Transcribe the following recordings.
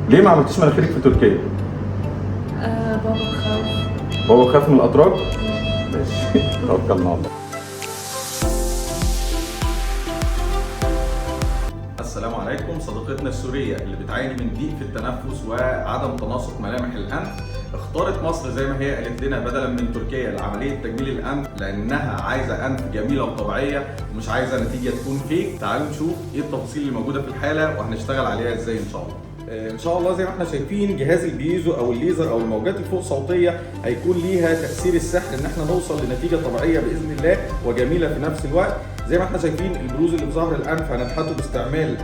ليه ما عملتيش مناخيرك في تركيا؟ بابا خاف. بابا خاف من الاتراك؟ ماشي توكلنا على الله. السلام عليكم. صديقتنا السورية اللي بتعاني من ضيق في التنفس وعدم تناسق ملامح الأنف، اختارت مصر زي ما هي قالت لنا بدلا من تركيا لعملية تجميل الأنف، لأنها عايزة أنف جميلة وطبيعية ومش عايزة نتيجة تكون فيك. تعالوا نشوف إيه التفاصيل اللي موجودة في الحالة وهنشتغل عليها إزاي إن شاء الله. ان شاء الله زي ما احنا شايفين جهاز البيزو او الليزر او الموجات الفوق صوتيه هيكون ليها تاثير السحر ان احنا نوصل لنتيجه طبيعيه باذن الله وجميله في نفس الوقت. زي ما احنا شايفين البروز اللي في ظهر الانف هننحته باستعمال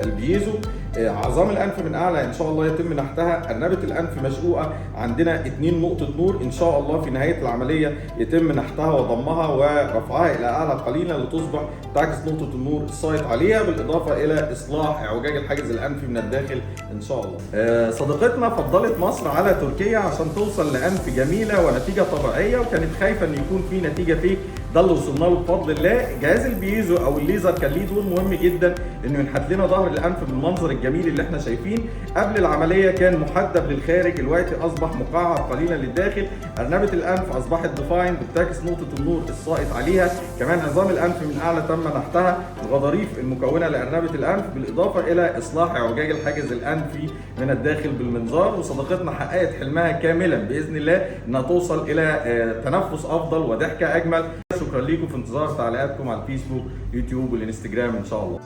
البيزو. عظام الانف من اعلى ان شاء الله يتم نحتها. ارنبه الانف مشقوقه عندنا 2 نقطه نور، ان شاء الله في نهايه العمليه يتم نحتها وضمها ورفعها الى اعلى قليلا لتصبح تعكس نقطه النور السايط عليها، بالاضافه الى اصلاح اعوجاج الحاجز الانفي من الداخل ان شاء الله. صديقتنا فضلت مصر على تركيا عشان توصل لانف جميله ونتيجه طبيعيه، وكانت خايفه ان يكون في نتيجه فيك. ده اللي وصلنا له بفضل الله. جهاز البيزو او الليزر كان ليه دور مهم جدا انه ينحت لنا ظهر الانف بالمنظر الجميل اللي احنا شايفين. قبل العمليه كان محدب للخارج، دلوقتي اصبح مقعر قليلا للداخل. ارنبه الانف اصبحت ديفاين بتعكس نقطه النور الساقط عليها. كمان عظام الانف من اعلى تم نحتها، الغضاريف المكونه لارنبه الانف، بالاضافه الى اصلاح اعوجاج الحاجز الانفي من الداخل بالمنظار. وصديقتنا حققت حلمها كاملا باذن الله انها توصل الى تنفس افضل وضحكه اجمل. شكرا لكم، في انتظار تعليقاتكم على الفيسبوك يوتيوب والانستجرام ان شاء الله.